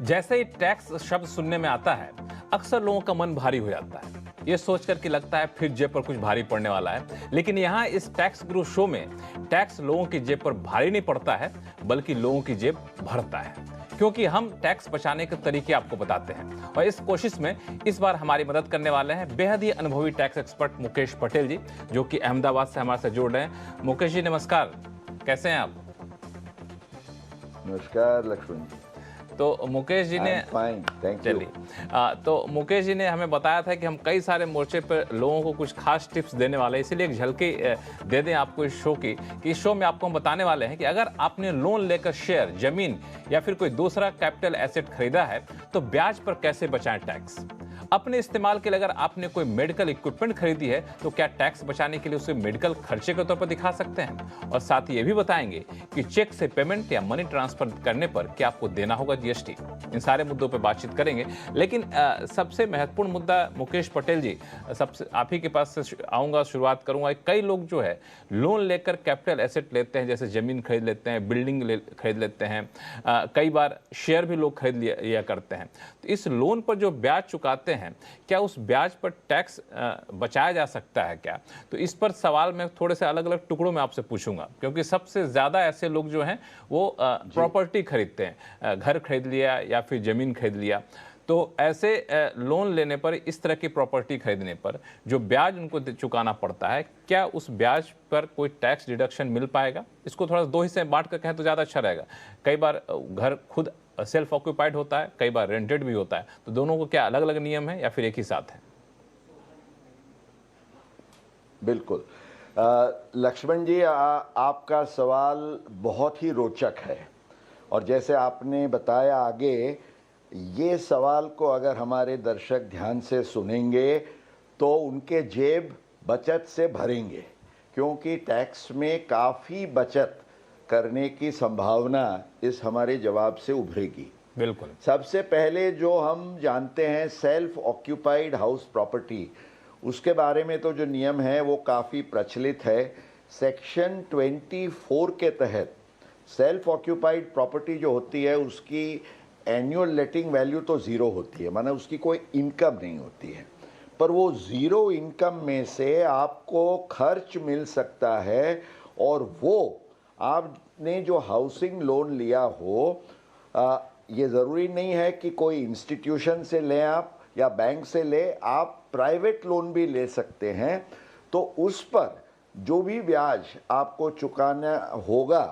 जैसे ही टैक्स शब्द सुनने में आता है, अक्सर लोगों का मन भारी हो जाता है। ये सोचकर कि लगता है फिर जेब पर कुछ भारी पड़ने वाला है। लेकिन यहाँ इस टैक्स गुरु शो में टैक्स लोगों की जेब पर भारी नहीं पड़ता है, बल्कि लोगों की जेब भरता है। क्योंकि हम टैक्स बचाने के तरीके आपको बताते हैं और इस कोशिश में इस बार हमारी मदद करने वाले हैं बेहद ही अनुभवी टैक्स एक्सपर्ट मुकेश पटेल जी, जो कि अहमदाबाद से हमारे साथ जुड़ रहे हैं। मुकेश जी नमस्कार, कैसे हैं आप? नमस्कार लक्ष्मण जी। तो मुकेश जी ने चलिए तो मुकेश जी ने हमें बताया था कि हम कई सारे मोर्चे पर लोगों को कुछ खास टिप्स देने वाले हैं, इसीलिए एक झलकी दे दें आपको इस शो की कि इस शो में आपको हम बताने वाले हैं कि अगर आपने लोन लेकर शेयर, जमीन या फिर कोई दूसरा कैपिटल एसेट खरीदा है तो ब्याज पर कैसे बचाएं टैक्स। अपने इस्तेमाल के लिए अगर आपने कोई मेडिकल इक्विपमेंट खरीदी है तो क्या टैक्स बचाने के लिए उसे मेडिकल खर्चे के तौर पर दिखा सकते हैं, और साथ ही ये भी बताएंगे कि चेक से पेमेंट या मनी ट्रांसफर करने पर क्या आपको देना होगा जीएसटी। इन सारे मुद्दों पर बातचीत करेंगे। लेकिन सबसे महत्वपूर्ण मुद्दा मुकेश पटेल जी, सबसे आप ही के पास से आऊँगा, शुरुआत करूँगा। कई लोग जो है लोन लेकर कैपिटल एसेट लेते हैं, जैसे जमीन खरीद लेते हैं, बिल्डिंग खरीद लेते हैं, कई बार शेयर भी लोग खरीद लिया करते हैं। तो इस लोन पर जो ब्याज चुकाते हैं, क्या उस ब्याज पर टैक्स बचाया जा सकता है क्या? तो इस पर सवाल मैं थोड़े से अलग अलग टुकड़ों में आपसे पूछूंगा, क्योंकि सबसे ज्यादा ऐसे लोग जो हैं वो प्रॉपर्टी खरीदते हैं, घर खरीद लिया या फिर जमीन खरीद लिया। तो ऐसे लोन लेने पर, इस तरह की प्रॉपर्टी खरीदने पर जो ब्याज उनको चुकाना पड़ता है, क्या उस ब्याज पर कोई टैक्स डिडक्शन मिल पाएगा? इसको थोड़ा दो हिस्से में बांट कर कहें तो ज़्यादा अच्छा रहेगा। कई बार घर खुद सेल्फ ऑक्यूपाइड होता है, कई बार रेंटेड भी होता है, तो दोनों को क्या अलग अलग नियम है या फिर एक ही साथ है? बिल्कुल लक्ष्मण जी, आपका सवाल बहुत ही रोचक है और जैसे आपने बताया आगे, ये सवाल को अगर हमारे दर्शक ध्यान से सुनेंगे तो उनके जेब बचत से भरेंगे, क्योंकि टैक्स में काफ़ी बचत करने की संभावना इस हमारे जवाब से उभरेगी। बिल्कुल। सबसे पहले जो हम जानते हैं सेल्फ ऑक्यूपाइड हाउस प्रॉपर्टी, उसके बारे में तो जो नियम है वो काफ़ी प्रचलित है। सेक्शन 24 के तहत सेल्फ ऑक्यूपाइड प्रॉपर्टी जो होती है उसकी एनुअल लेटिंग वैल्यू तो ज़ीरो होती है, माना उसकी कोई इनकम नहीं होती है, पर वो ज़ीरो इनकम में से आपको खर्च मिल सकता है और वो आपने जो हाउसिंग लोन लिया हो, ये ज़रूरी नहीं है कि कोई इंस्टीट्यूशन से लें आप या बैंक से ले, आप प्राइवेट लोन भी ले सकते हैं। तो उस पर जो भी ब्याज आपको चुकाना होगा,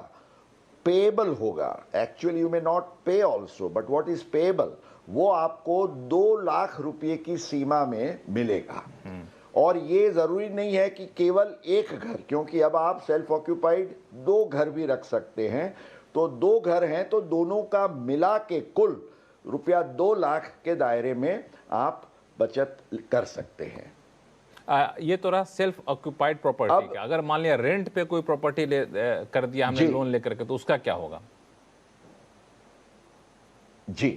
पेएबल होगा, एक्चुअली यू मे नॉट पे also but what is payable, वो आपको 2 लाख रुपए की सीमा में मिलेगा। और ये ज़रूरी नहीं है कि केवल एक घर, क्योंकि अब आप सेल्फ ऑक्यूपाइड 2 घर भी रख सकते हैं। तो 2 घर हैं तो दोनों का मिला के कुल रुपया 2 लाख के दायरे में आप बचत कर सकते हैं। ये तो रहा सेल्फ ऑक्यूपाइड प्रॉपर्टी का। अगर मान लिया रेंट पे कोई प्रॉपर्टी कर दिया हमने लोन लेकर के, तो उसका क्या होगा? जी,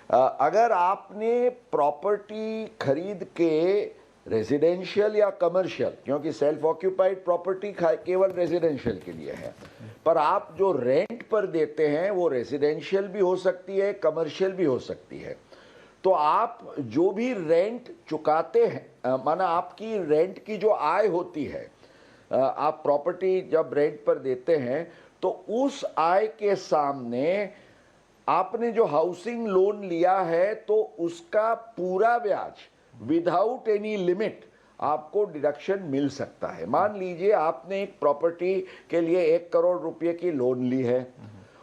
अगर आपने प्रॉपर्टी खरीद के रेजिडेंशियल या कमर्शियल, क्योंकि सेल्फ ऑक्यूपाइड प्रॉपर्टी केवल रेजिडेंशियल के लिए है, पर आप जो रेंट पर देते हैं वो रेजिडेंशियल भी हो सकती है, कमर्शियल भी हो सकती है। तो आप जो भी रेंट चुकाते हैं, माना आपकी रेंट की जो आय होती है, आप प्रॉपर्टी जब रेंट पर देते हैं तो उस आय के सामने आपने जो हाउसिंग लोन लिया है तो उसका पूरा ब्याज विदाउट एनी लिमिट आपको डिडक्शन मिल सकता है। मान लीजिए आपने एक प्रॉपर्टी के लिए 1 करोड़ रुपए की लोन ली है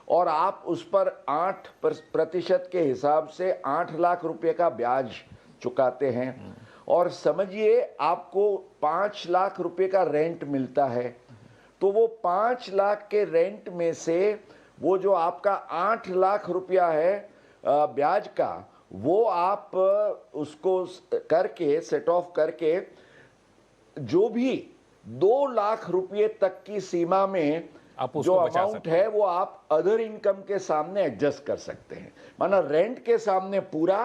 और आप उस पर 8% के हिसाब से 8 लाख रुपए का ब्याज चुकाते हैं, और समझिए आपको 5 लाख रुपए का रेंट मिलता है। तो वो 5 लाख के रेंट में से वो जो आपका 8 लाख रुपया है ब्याज का, वो आप उसको करके सेट ऑफ करके जो भी 2 लाख रुपये तक की सीमा में जो अमाउंट है वो आप अदर इनकम के सामने एडजस्ट कर सकते हैं। माना रेंट के सामने पूरा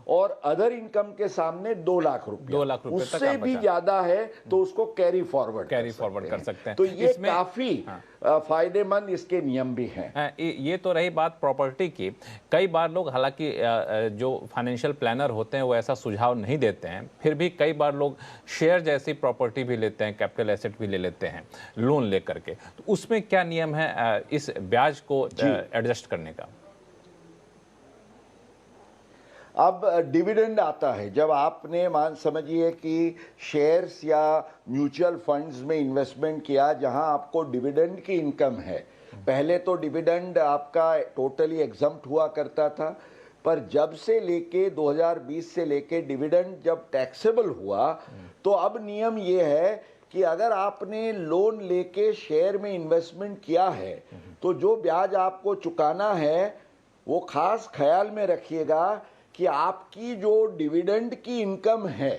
और अदर इनकम के सामने 2 लाख रुपए, 2 लाख रुपए तक उससे आप भी बचा। ज्यादा है तो उसको कैरी फॉरवर्ड कर सकते हैं। तो ये इसमें काफी फायदेमंद इसके नियम भी हैं। ये तो रही बात प्रॉपर्टी की। कई बार लोग, हालांकि जो फाइनेंशियल प्लानर होते हैं वो ऐसा सुझाव नहीं देते हैं, फिर भी कई बार लोग शेयर जैसी प्रॉपर्टी भी लेते हैं, कैपिटल एसेट भी ले लेते हैं लोन लेकर के। तो उसमें क्या नियम है इस ब्याज को एडजस्ट करने का? अब डिविडेंड आता है जब आपने मान समझिए कि शेयर्स या म्यूचुअल फंड्स में इन्वेस्टमेंट किया जहां आपको डिविडेंड की इनकम है। पहले तो डिविडेंड आपका टोटली एग्जम्प्ट हुआ करता था, पर जब से लेके 2020 से लेके डिविडेंड जब टैक्सेबल हुआ तो अब नियम ये है कि अगर आपने लोन लेके शेयर में इन्वेस्टमेंट किया है तो जो ब्याज आपको चुकाना है वो खास ख्याल में रखिएगा कि आपकी जो डिविडेंड की इनकम है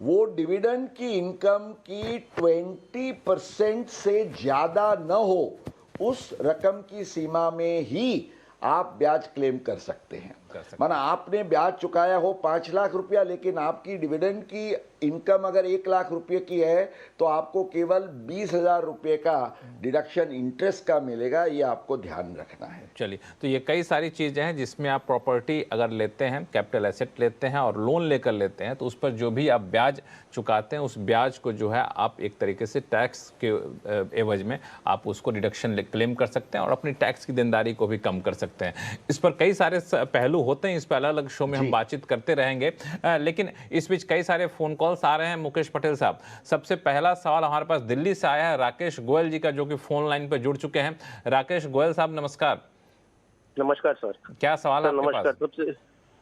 वो डिविडेंड की इनकम की 20% से ज्यादा न हो, उस रकम की सीमा में ही आप ब्याज क्लेम कर सकते हैं। माना आपने ब्याज चुकाया हो 5 लाख रुपया, लेकिन आपकी डिविडेंड की इनकम अगर 1 लाख रुपए की है तो आपको केवल 20,000 रुपये का डिडक्शन इंटरेस्ट का मिलेगा। ये आपको ध्यान रखना है। चलिए, तो ये कई सारी चीज़ें हैं जिसमें आप प्रॉपर्टी अगर लेते हैं, कैपिटल एसेट लेते हैं और लोन लेकर लेते हैं तो उस पर जो भी आप ब्याज चुकाते हैं उस ब्याज को जो है आप एक तरीके से टैक्स के एवज में आप उसको डिडक्शन क्लेम कर सकते हैं और अपनी टैक्स की देनदारी को भी कम कर सकते हैं। इस पर कई सारे पहलू होते हैं, इस पर अलग अलग शो में हम बातचीत करते रहेंगे। लेकिन इस बीच कई सारे फोन कॉल्स आ रहे हैं। मुकेश पटेल साहब, सबसे पहला सवाल हमारे पास दिल्ली से आया है राकेश गोयल जी का, जो कि फोन लाइन पर जुड़ चुके हैं। राकेश गोयल साहब नमस्कार। नमस्कार सर। क्या सवाल है आपके नमस्कार। पास? सबसे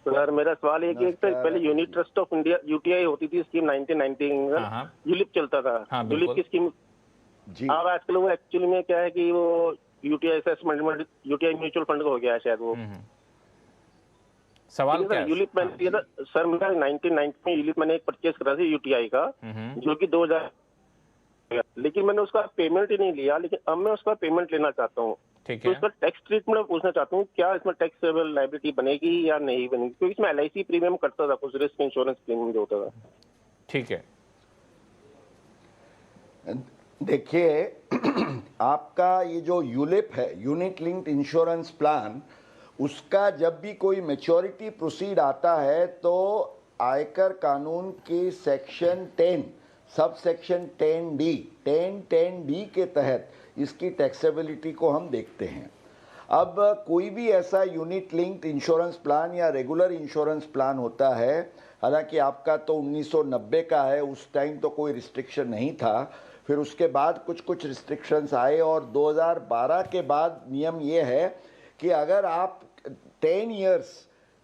सर मेरा सवाल ये कि एक तो पहले unit trust of India UTI होती थी स्कीम 1990 में, यूलिप चलता था। यूलिप की स्कीम अब आजकल वो एक्चुअली में क्या है कि वो UTI assessment UTI mutual fund का हो गया है शायद वो। सवाल क्या है? यूलिप मैंने लिया था सर, मेरा 1990 में यूलिप मैंने एक परचेज करा था यूटीआई का, जो कि 2000, लेकिन मैंने उसका पेमेंट ही नहीं लिया। लेकिन अब मैं उसका पेमेंट लेना चाहता हूँ, ठीक तो है। इसका टैक्स ट्रीटमेंट पूछना चाहता हूँ, क्या इसमें टैक्सेबल लायबिलिटी बनेगी या नहीं बनेगी? क्योंकि इसमें एलआईसी प्रीमियम करता था, कुछ रिस्क इंश्योरेंस प्रीमियम जो होता था। ठीक है, देखिए आपका ये जो यूलिप है, यूनिट लिंक्ड इंश्योरेंस प्लान, उसका जब भी कोई मैच्योरिटी प्रोसीड आता है तो आयकर कानून के सेक्शन 10 सब सेक्शन 10D के तहत इसकी टैक्सेबिलिटी को हम देखते हैं। अब कोई भी ऐसा यूनिट लिंक्ड इंश्योरेंस प्लान या रेगुलर इंश्योरेंस प्लान होता है, हालांकि आपका तो 1990 का है, उस टाइम तो कोई रिस्ट्रिक्शन नहीं था, फिर उसके बाद कुछ रिस्ट्रिक्शंस आए और 2012 के बाद नियम ये है कि अगर आप 10 इयर्स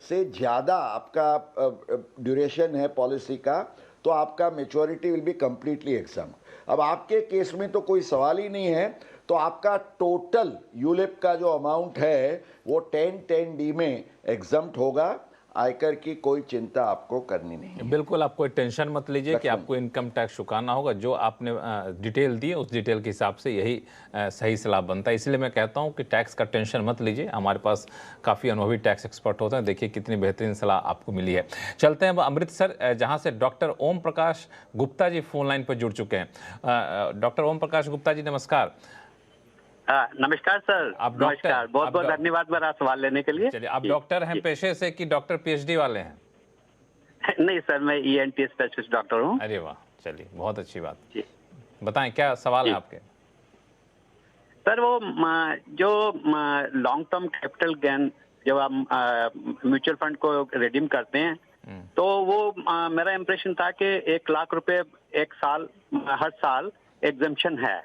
से ज़्यादा आपका ड्यूरेशन है पॉलिसी का तो आपका maturity will be completely exempt. अब आपके केस में तो कोई सवाल ही नहीं है, तो आपका टोटल यूलिप का जो अमाउंट है वो 10D में एग्जम्प्ट होगा। आयकर की कोई चिंता आपको करनी नहीं। बिल्कुल, आप कोई टेंशन मत लीजिए कि आपको इनकम टैक्स चुकाना होगा। जो आपने डिटेल दी उस डिटेल के हिसाब से यही सही सलाह बनता है। इसलिए मैं कहता हूं कि टैक्स का टेंशन मत लीजिए। हमारे पास काफ़ी अनुभवी टैक्स एक्सपर्ट होते हैं। देखिए कितनी बेहतरीन सलाह आपको मिली है। चलते हैं अमृतसर, जहां से doctor Om Prakash Gupta ji phone line पर जुड़ चुके हैं। डॉक्टर ओम प्रकाश गुप्ता जी नमस्कार। नमस्कार सर। आप नमस्कार, बहुत बहुत धन्यवाद मेरा सवाल लेने के लिए। चलिए, आप डॉक्टर हैं पेशे से कि डॉक्टर पीएचडी वाले हैं? नहीं सर, मैं ईएनटी स्पेशलिस्ट डॉक्टर हूँ। अरे वाह, चलिए बहुत अच्छी बात। बताएं क्या सवाल है आपके? सर वो जो लॉन्ग टर्म कैपिटल गेन जब आप म्यूचुअल फंड को रिडीम करते हैं तो वो मेरा इम्प्रेशन था कि 1 लाख रुपए एक साल हर साल एग्जम्पशन है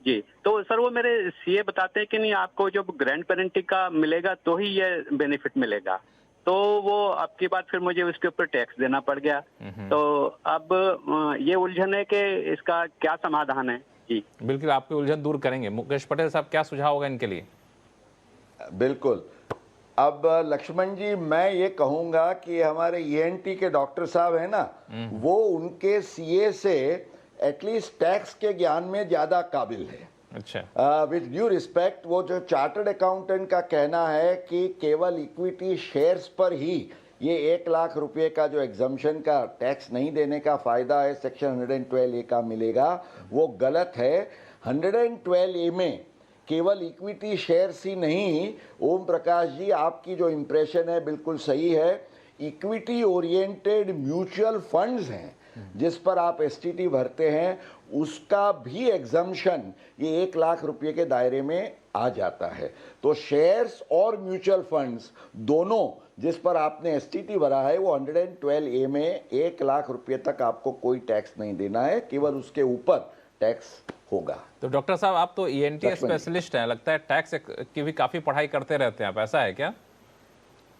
जी। तो सर वो मेरे सीए बताते हैं कि नहीं, आपको जब ग्रैंड पेरेंटिंग का मिलेगा तो ही ये बेनिफिट मिलेगा। तो वो अब की बात फिर मुझे उसके ऊपर टैक्स देना पड़ गया। तो अब ये उलझन है कि इसका क्या समाधान है जी? बिल्कुल, आपकी उलझन दूर करेंगे। मुकेश पटेल साहब, क्या सुझाव होगा इनके लिए? बिल्कुल। अब लक्ष्मण जी, मैं ये कहूँगा कि हमारे ईएनटी के डॉक्टर साहब हैं ना, वो उनके सीए से एटलीस्ट टैक्स के ज्ञान में ज़्यादा काबिल है। अच्छा, विद ड्यू रिस्पेक्ट, वो जो चार्टर्ड अकाउंटेंट का कहना है कि केवल इक्विटी शेयर्स पर ही ये 1 लाख रुपए का जो एग्जम्पशन का टैक्स नहीं देने का फायदा है सेक्शन 112A का मिलेगा, वो गलत है। 112A में केवल इक्विटी शेयर्स ही नहीं, ओम प्रकाश जी आपकी जो इम्प्रेशन है बिल्कुल सही है, इक्विटी ओरिएंटेड म्यूचुअल फंड्स हैं जिस पर आप एसटीटी भरते हैं, उसका भी एग्जम्पशन ये 1 लाख रुपए के दायरे में आ जाता है। तो शेयर्स और म्यूचुअल फंड्स दोनों जिस पर आपने एसटीटी भरा है वो 112A में 1 लाख रुपए तक आपको कोई टैक्स नहीं देना है, केवल उसके ऊपर टैक्स होगा। तो डॉक्टर साहब आप तो ईएनटी स्पेशलिस्ट हैं, लगता है टैक्स की भी काफी पढ़ाई करते रहते हैं आप, ऐसा है क्या?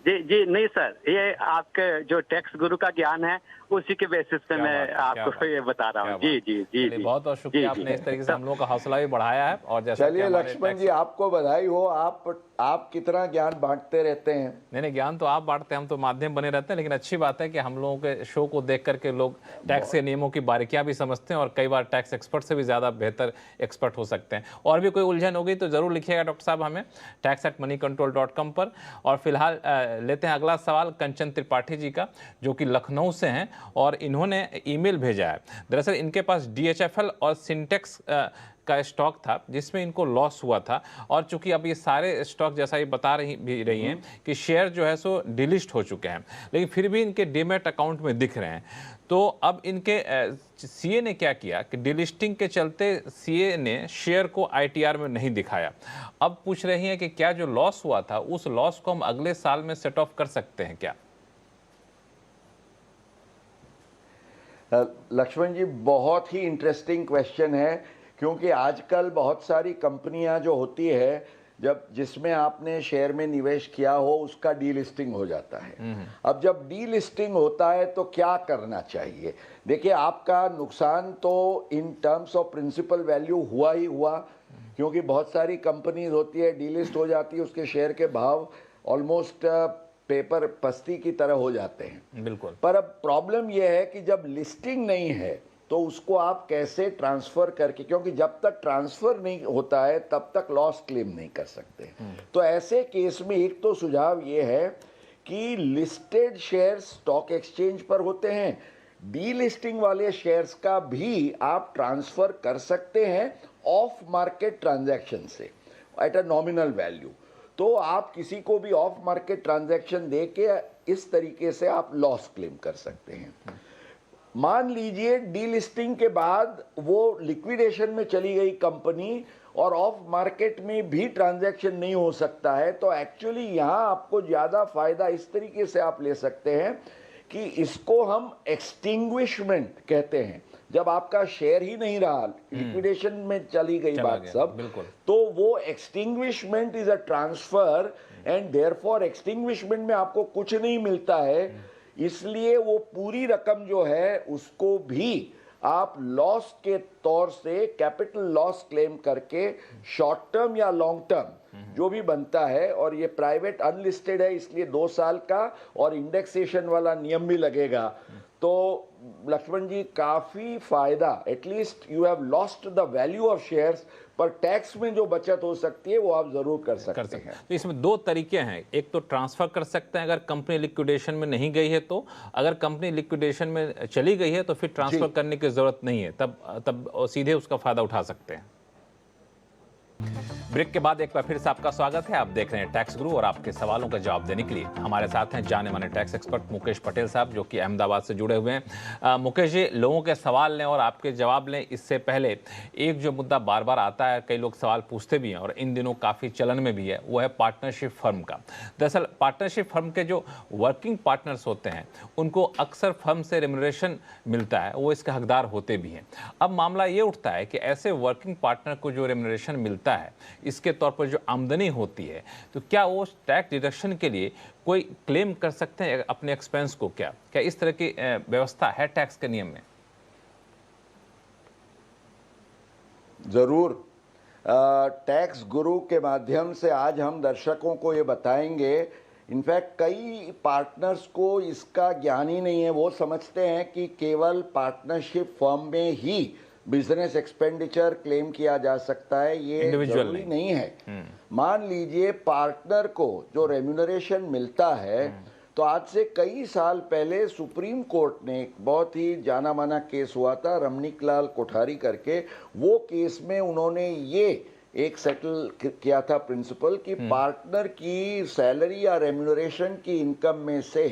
जी नहीं सर, ये आपके जो टैक्स गुरु का ज्ञान है उसी के बेसिस पे मैं आपको ये बता रहा हूँ। जी बहुत बहुत शुक्रिया, आपने इस तरीके से हम लोगों का हौसला भी बढ़ाया है। और जैसा चलिए लक्ष्मण जी आपको बधाई हो, आप कितना ज्ञान बांटते रहते हैं। नहीं ज्ञान तो आप बांटते हैं, हम तो माध्यम बने रहते हैं, लेकिन अच्छी बात है कि हम लोगों के शो को देख करके लोग टैक्स के नियमों की बारीकियां भी समझते हैं और कई बार टैक्स एक्सपर्ट से भी ज़्यादा बेहतर एक्सपर्ट हो सकते हैं। और भी कोई उलझन होगी तो ज़रूर लिखिएगा डॉक्टर साहब हमें tax@moneycontrol.com पर। और फिलहाल लेते हैं अगला सवाल कंचन त्रिपाठी जी का, जो कि लखनऊ से हैं और इन्होंने ईमेल भेजा है। दरअसल इनके पास DHFL और सिंटेक्स का स्टॉक था जिसमें इनको लॉस हुआ था, और चूंकि अब ये सारे स्टॉक जैसा ये बता रही हैं कि शेयर जो है सो डिलिस्ट हो चुके हैं, लेकिन फिर भी इनके डीमैट अकाउंट में दिख रहे हैं। तो अब इनके सीए ने क्या किया कि डिलिस्टिंग के चलते सीए ने शेयर को ITR में नहीं दिखाया। अब पूछ रही हैं कि क्या जो लॉस हुआ था उस लॉस को हम अगले साल में सेट ऑफ कर सकते हैं क्या? लक्ष्मण जी बहुत ही इंटरेस्टिंग क्वेश्चन है, क्योंकि आजकल बहुत सारी कंपनियां जो होती है जिसमें आपने शेयर में निवेश किया हो उसका डीलिस्टिंग हो जाता है। अब जब डीलिस्टिंग होता है तो क्या करना चाहिए? देखिए आपका नुकसान तो in terms of principal value हुआ ही हुआ, क्योंकि बहुत सारी कंपनीज होती है डीलिस्ट हो जाती है, उसके शेयर के भाव ऑलमोस्ट पेपर पस्ती की तरह हो जाते हैं। बिल्कुल। पर अब प्रॉब्लम यह है कि जब लिस्टिंग नहीं है तो उसको आप कैसे ट्रांसफर करके, क्योंकि जब तक ट्रांसफर नहीं होता है तब तक लॉस क्लेम नहीं कर सकते। तो ऐसे केस में एक तो सुझाव ये है कि लिस्टेड शेयर्स स्टॉक एक्सचेंज पर होते हैं, डीलिस्टिंग वाले शेयर्स का भी आप ट्रांसफर कर सकते हैं ऑफ मार्केट ट्रांजैक्शन से एट अ नॉमिनल वैल्यू। तो आप किसी को भी ऑफ मार्केट ट्रांजैक्शन दे के इस तरीके से आप लॉस क्लेम कर सकते हैं। मान लीजिए डीलिस्टिंग के बाद वो लिक्विडेशन में चली गई कंपनी और ऑफ मार्केट में भी ट्रांजैक्शन नहीं हो सकता है, तो एक्चुअली यहाँ आपको ज़्यादा फायदा इस तरीके से आप ले सकते हैं कि इसको हम एक्सटिंग्विशमेंट कहते हैं। जब आपका शेयर ही नहीं रहा, लिक्विडेशन में चली गई बात सब, तो वो extinguishment is a transfer and therefore extinguishment में आपको कुछ नहीं मिलता है, इसलिए वो पूरी रकम जो है उसको भी आप लॉस के तौर से कैपिटल लॉस क्लेम करके शॉर्ट टर्म या लॉन्ग टर्म जो भी बनता है, और ये प्राइवेट अनलिस्टेड है इसलिए 2 साल का और इंडेक्सेशन वाला नियम भी लगेगा। तो लक्ष्मण जी काफी फायदा, at least you have lost the value of shares, पर टैक्स में जो बचत हो सकती है वो आप जरूर कर सकते हैं। तो इसमें 2 तरीके हैं, एक तो ट्रांसफर कर सकते हैं अगर कंपनी लिक्विडेशन में नहीं गई है, तो अगर कंपनी लिक्विडेशन में चली गई है तो फिर ट्रांसफर करने की जरूरत नहीं है, तब सीधे उसका फायदा उठा सकते हैं। ब्रेक के बाद एक बार फिर से आपका स्वागत है। आप देख रहे हैं टैक्स गुरु और आपके सवालों का जवाब देने के लिए हमारे साथ हैं जाने माने टैक्स एक्सपर्ट मुकेश पटेल साहब, जो कि अहमदाबाद से जुड़े हुए हैं। मुकेश जी, लोगों के सवाल लें और आपके जवाब लें, इससे पहले एक जो मुद्दा बार बार आता है, कई लोग सवाल पूछते भी हैं और इन दिनों काफ़ी चलन में भी है, वो है पार्टनरशिप फर्म का। दरअसल पार्टनरशिप फर्म के जो वर्किंग पार्टनर्स होते हैं उनको अक्सर फर्म से रेम्युनरेशन मिलता है, वो इसके हकदार होते भी हैं। अब मामला ये उठता है कि ऐसे वर्किंग पार्टनर को जो रेम्युनरेशन मिलता है, इसके तौर पर जो आमदनी होती है, तो क्या वो टैक्स डिडक्शन के लिए कोई क्लेम कर सकते हैं अपने एक्सपेंस को? क्या इस तरह की व्यवस्था है टैक्स के नियम में? जरूर। टैक्स गुरु के माध्यम से आज हम दर्शकों को ये बताएंगे। इनफैक्ट कई पार्टनर्स को इसका ज्ञान ही नहीं है, वो समझते हैं कि केवल पार्टनरशिप फर्म में ही बिजनेस एक्सपेंडिचर क्लेम किया जा सकता है, ये जरूरी नहीं है। मान लीजिए पार्टनर को जो रेम्यूनरेशन मिलता है, तो आज से कई साल पहले सुप्रीम कोर्ट ने एक बहुत ही जाना माना केस हुआ था, रमणीक लाल कोठारी करके, वो केस में उन्होंने ये एक सेटल किया था प्रिंसिपल कि पार्टनर की सैलरी या रेम्यूनरेशन की इनकम में से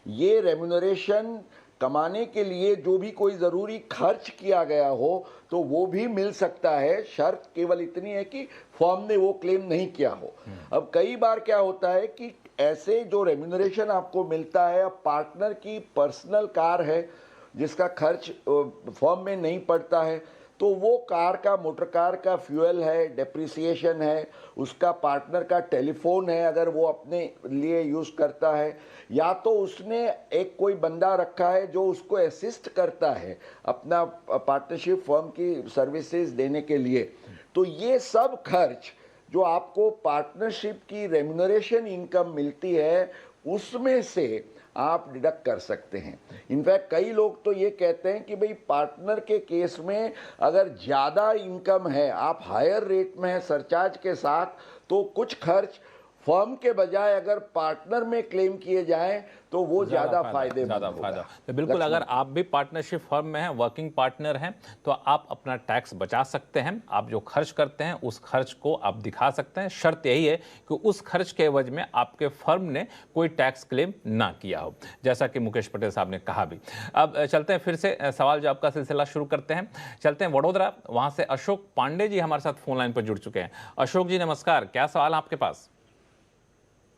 ये रेम्यूनरेशन कमाने के लिए जो भी कोई ज़रूरी खर्च किया गया हो तो वो भी मिल सकता है, शर्त केवल इतनी है कि फर्म ने वो क्लेम नहीं किया हो। अब कई बार क्या होता है कि ऐसे जो रेम्यूनरेशन आपको मिलता है, अब पार्टनर की पर्सनल कार है जिसका खर्च फर्म में नहीं पड़ता है, तो वो कार का, मोटर कार का फ्यूल है, डेप्रिसिएशन है, उसका पार्टनर का टेलीफोन है अगर वो अपने लिए यूज़ करता है, या तो उसने एक कोई बंदा रखा है जो उसको असिस्ट करता है अपना पार्टनरशिप फर्म की सर्विसेज देने के लिए। तो ये सब खर्च जो आपको पार्टनरशिप की रेम्यूनरेशन इनकम मिलती है उसमें से आप डिडक्ट कर सकते हैं। इनफैक्ट कई लोग तो ये कहते हैं कि भाई पार्टनर के केस में अगर ज़्यादा इनकम है, आप हायर रेट में है सरचार्ज के साथ, तो कुछ खर्च फर्म के बजाय अगर पार्टनर में क्लेम किए जाएं तो वो ज़्यादा फायदेमंद होगा। तो बिल्कुल, अगर आप भी पार्टनरशिप फर्म में हैं, वर्किंग पार्टनर हैं, तो आप अपना टैक्स बचा सकते हैं। आप जो खर्च करते हैं उस खर्च को आप दिखा सकते हैं। शर्त यही है कि उस खर्च के एवज में आपके फर्म ने कोई टैक्स क्लेम ना किया हो, जैसा कि मुकेश पटेल साहब ने कहा भी। अब चलते हैं फिर से सवाल जवाब का सिलसिला शुरू करते हैं। चलते हैं वडोदरा, वहाँ से अशोक पांडे जी हमारे साथ फोन लाइन पर जुड़ चुके हैं। अशोक जी नमस्कार, क्या सवाल है आपके पास?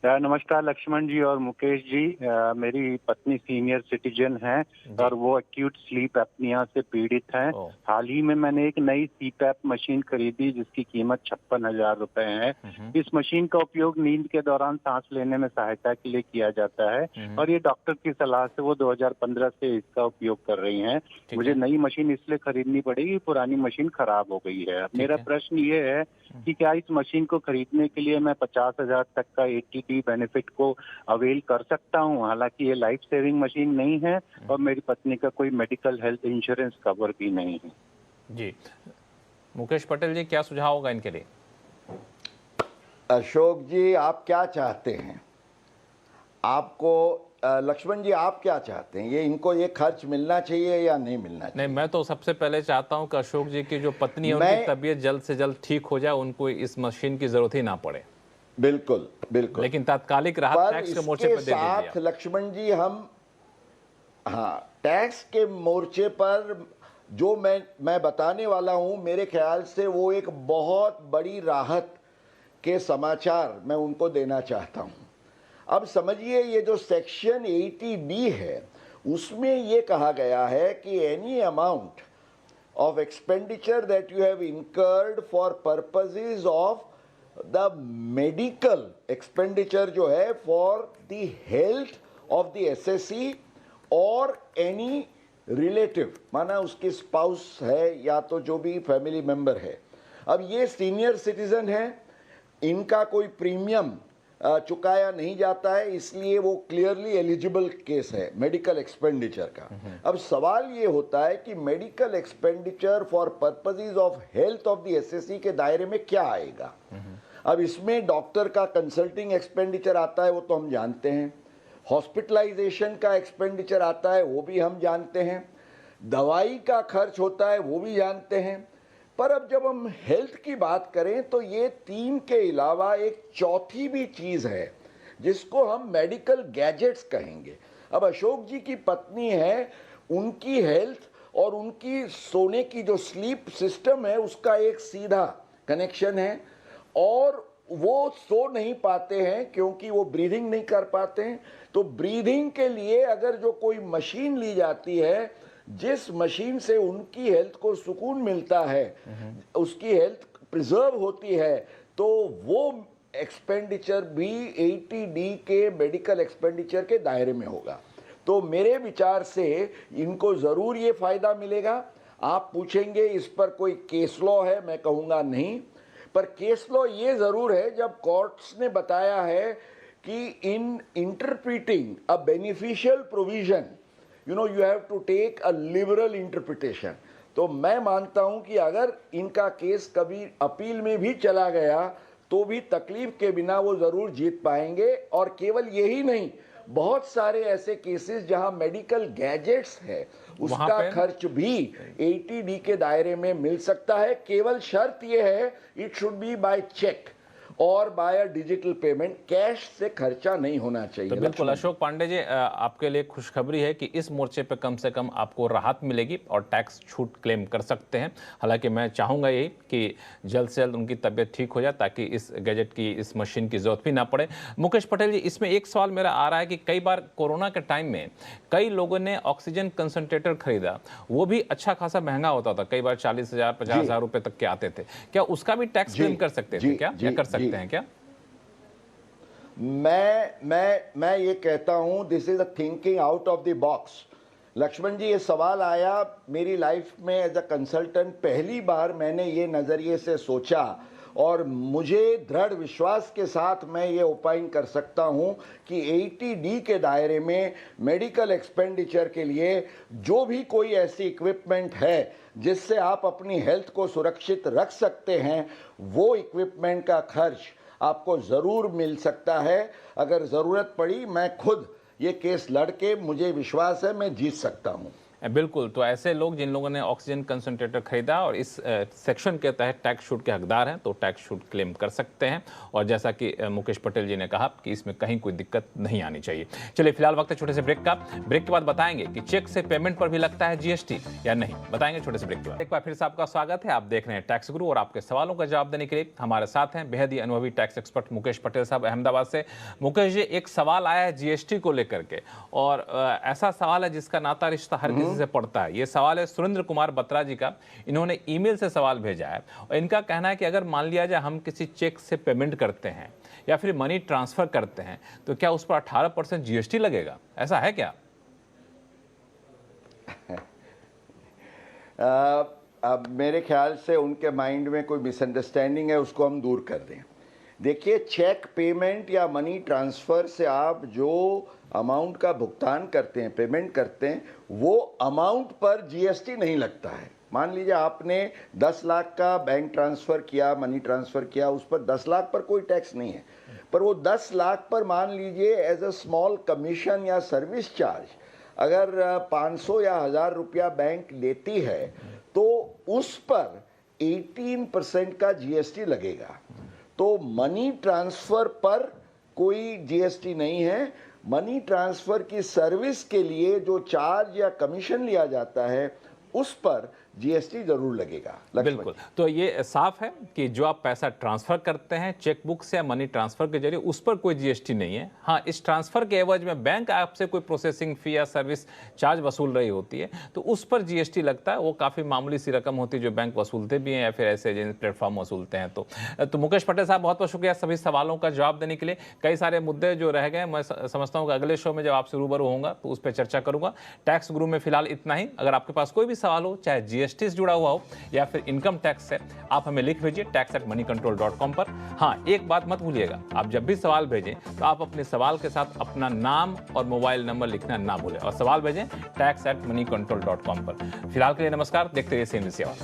नमस्कार लक्ष्मण जी और मुकेश जी। मेरी पत्नी सीनियर सिटीजन है और वो एक्यूट स्लीप एपनिया से पीड़ित हैं। हाल ही में मैंने एक नई सीपैप मशीन खरीदी जिसकी कीमत 56,000 रुपए है। इस मशीन का उपयोग नींद के दौरान सांस लेने में सहायता के लिए किया जाता है और ये डॉक्टर की सलाह से वो 2015 से इसका उपयोग कर रही हैं। मुझे नई मशीन इसलिए खरीदनी पड़ेगी, पुरानी मशीन खराब हो गई है। मेरा प्रश्न ये है कि क्या इस मशीन को खरीदने के लिए मैं 50,000 तक का ATT बेनिफिट को अवेल कर सकता हूं? हालांकि ये लाइफ सेविंग मशीन नहीं है और मेरी पत्नी का कोई मेडिकल हेल्थ इंश्योरेंस कवर भी नहीं है। जी मुकेश पटेल जी, क्या सुझाव होगा इनके लिए? अशोक जी, आप क्या चाहते हैं? आपको लक्ष्मण जी आप क्या चाहते हैं? ये इनको ये खर्च मिलना चाहिए या नहीं मिलना चाहिए? नहीं, मैं तो सबसे पहले चाहता हूं कि अशोक जी की जो पत्नी है उनकी तबीयत जल्द से जल्द ठीक हो जाए, उनको इस मशीन की जरूरत ही ना पड़े। बिल्कुल बिल्कुल, लेकिन तात्कालिक राहत टैक्स के मोर्चे पर दे साथ लक्ष्मण जी हम टैक्स के मोर्चे पर जो मैं बताने वाला हूं, मेरे ख्याल से वो एक बहुत बड़ी राहत के समाचार मैं उनको देना चाहता हूं। अब समझिए, ये जो सेक्शन 80D है उसमें ये कहा गया है कि any amount of expenditure that you have incurred for purposes of the medical expenditure जो है for the health of the SSC और एनी रिलेटिव, माना उसकी स्पाउस है या तो जो भी फैमिली मेंबर है। अब ये सीनियर सिटीजन है, इनका कोई प्रीमियम चुकाया नहीं जाता है, इसलिए वो क्लियरली एलिजिबल केस है मेडिकल एक्सपेंडिचर का। अब सवाल ये होता है कि medical expenditure for purposes of health of the SSC के दायरे में क्या आएगा? अब इसमें डॉक्टर का कंसल्टिंग एक्सपेंडिचर आता है, वो तो हम जानते हैं। हॉस्पिटलाइजेशन का एक्सपेंडिचर आता है, वो भी हम जानते हैं। दवाई का खर्च होता है, वो भी जानते हैं। पर अब जब हम हेल्थ की बात करें तो ये तीन के अलावा एक चौथी भी चीज़ है जिसको हम मेडिकल गैजेट्स कहेंगे। अब अशोक जी की पत्नी है, उनकी हेल्थ और उनकी सोने की जो स्लीप सिस्टम है उसका एक सीधा कनेक्शन है और वो सो नहीं पाते हैं क्योंकि वो ब्रीदिंग नहीं कर पाते हैं। तो ब्रीदिंग के लिए अगर जो कोई मशीन ली जाती है, जिस मशीन से उनकी हेल्थ को सुकून मिलता है, उसकी हेल्थ प्रिजर्व होती है, तो वो एक्सपेंडिचर भी 80D के मेडिकल एक्सपेंडिचर के दायरे में होगा। तो मेरे विचार से इनको ज़रूर ये फ़ायदा मिलेगा। आप पूछेंगे इस पर कोई केस लॉ है, मैं कहूँगा नहीं, पर केस लॉ ये ज़रूर है जब कोर्ट्स ने बताया है कि in interpreting a beneficial provision, you know, you have to take a liberal interpretation। तो मैं मानता हूं कि अगर इनका केस कभी अपील में भी चला गया तो भी तकलीफ के बिना वो जरूर जीत पाएंगे। और केवल यही नहीं, बहुत सारे ऐसे केसेस जहां मेडिकल गैजेट्स है उसका खर्च भी ATD के दायरे में मिल सकता है। केवल शर्त यह है it should be by cheque और बाय डिजिटल पेमेंट, कैश से खर्चा नहीं होना चाहिए। तो बिल्कुल अशोक पांडे जी, आपके लिए खुशखबरी है कि इस मोर्चे पे कम से कम आपको राहत मिलेगी और टैक्स छूट क्लेम कर सकते हैं। हालांकि मैं चाहूँगा यही कि जल्द से जल्द उनकी तबीयत ठीक हो जाए ताकि इस गैजेट की, इस मशीन की जरूरत भी ना पड़े। मुकेश पटेल जी, इसमें एक सवाल मेरा आ रहा है कि कई बार कोरोना के टाइम में कई लोगों ने ऑक्सीजन कंसंट्रेटर खरीदा, वो भी अच्छा खासा महंगा होता था, कई बार 40,000 50,000 रुपये तक के आते थे। क्या उसका भी टैक्स क्लेम कर सकते थे क्या, या कर सकते हैं क्या? मैं ये कहता हूं this is a thinking out of the box. Laxman ji, ये सवाल आया मेरी लाइफ में एज अ कंसल्टेंट, पहली बार मैंने ये नजरिए से सोचा और मुझे दृढ़ विश्वास के साथ मैं ये ओपाइन कर सकता हूं कि ATD के दायरे में मेडिकल एक्सपेंडिचर के लिए जो भी कोई ऐसी इक्विपमेंट है जिससे आप अपनी हेल्थ को सुरक्षित रख सकते हैं, वो इक्विपमेंट का खर्च आपको ज़रूर मिल सकता है। अगर ज़रूरत पड़ी मैं खुद ये केस लड़के, मुझे विश्वास है मैं जीत सकता हूँ। बिल्कुल। तो ऐसे लोग जिन लोगों ने ऑक्सीजन कंसंट्रेटर खरीदा और इस सेक्शन के तहत टैक्स छूट के हकदार हैं, तो टैक्स छूट क्लेम कर सकते हैं। और जैसा कि मुकेश पटेल जी ने कहा कि इसमें कहीं कोई दिक्कत नहीं आनी चाहिए। चलिए फिलहाल वक्त है छोटे से ब्रेक का। ब्रेक के बाद बताएंगे कि चेक से पेमेंट पर भी लगता है GST या नहीं, बताएंगे छोटे से ब्रेक के बाद। एक बार फिर से आपका स्वागत है, आप देख रहे हैं टैक्स गुरु और आपके सवालों का जवाब देने के लिए हमारे साथ हैं बेहद ही अनुभवी टैक्स एक्सपर्ट मुकेश पटेल साहब अहमदाबाद से। मुकेश जी, एक सवाल आया है GST को लेकर के, और ऐसा सवाल है जिसका नाता रिश्ता हर किसी से पड़ता है। ये सवाल है सुरेंद्र कुमार बत्रा जी का। इन्होंने ईमेल से सवाल भेजा है और इनका कहना है कि अगर मान लिया जाए हम किसी चेक से पेमेंट करते हैं या फिर मनी ट्रांसफर करते हैं तो क्या उस पर 18% GST लगेगा, ऐसा है क्या? अब मेरे ख्याल से उनके माइंड में कोई मिसअंडरस्टैंडिंग है, उसको हम दूर कर दें। देखिए, चेक पेमेंट या मनी ट्रांसफ़र से आप जो अमाउंट का भुगतान करते हैं, पेमेंट करते हैं, वो अमाउंट पर GST नहीं लगता है। मान लीजिए आपने 10 लाख का बैंक ट्रांसफ़र किया, मनी ट्रांसफ़र किया, उस पर 10 लाख पर कोई टैक्स नहीं है। पर वो 10 लाख पर मान लीजिए एज अ स्मॉल कमीशन या सर्विस चार्ज अगर 500 या 1000 रुपया बैंक लेती है तो उस पर 18% का GST लगेगा। तो मनी ट्रांसफ़र पर कोई GST नहीं है। मनी ट्रांसफ़र की सर्विस के लिए जो चार्ज या कमीशन लिया जाता है उस पर GST जरूर लगेगा। बिल्कुल। तो ये साफ है कि जो आप पैसा ट्रांसफर करते हैं चेक बुक से या मनी ट्रांसफर के जरिए, उस पर कोई GST नहीं है। हाँ, इस ट्रांसफर के एवज में बैंक आपसे कोई प्रोसेसिंग फी या सर्विस चार्ज वसूल रही होती है तो उस पर GST लगता है। वो काफ़ी मामूली सी रकम होती है जो बैंक वसूलते भी हैं या फिर ऐसे जिन प्लेटफॉर्म वसूलते हैं। तो मुकेश पटेल साहब, बहुत बहुत शुक्रिया सभी सवालों का जवाब देने के लिए। कई सारे मुद्दे जो रह गए, मैं समझता हूँ कि अगले शो में जब आपसे रूबरू होऊंगा तो उस पर चर्चा करूंगा। टैक्स गुरु में फिलहाल इतना ही। अगर आपके पास कोई भी सवाल हो, चाहे GST से जुड़ा हुआ हो या फिर इनकम टैक्स से, आप हमें लिख भेजिए tax@moneycontrol.com पर। हाँ, एक बात मत भूलिएगा, आप जब भी सवाल भेजें तो आप अपने सवाल के साथ अपना नाम और मोबाइल नंबर लिखना ना भूलें और सवाल भेजें tax@moneycontrol.com पर। फिलहाल के लिए नमस्कार, देखते रहिए CNBC आवाज़।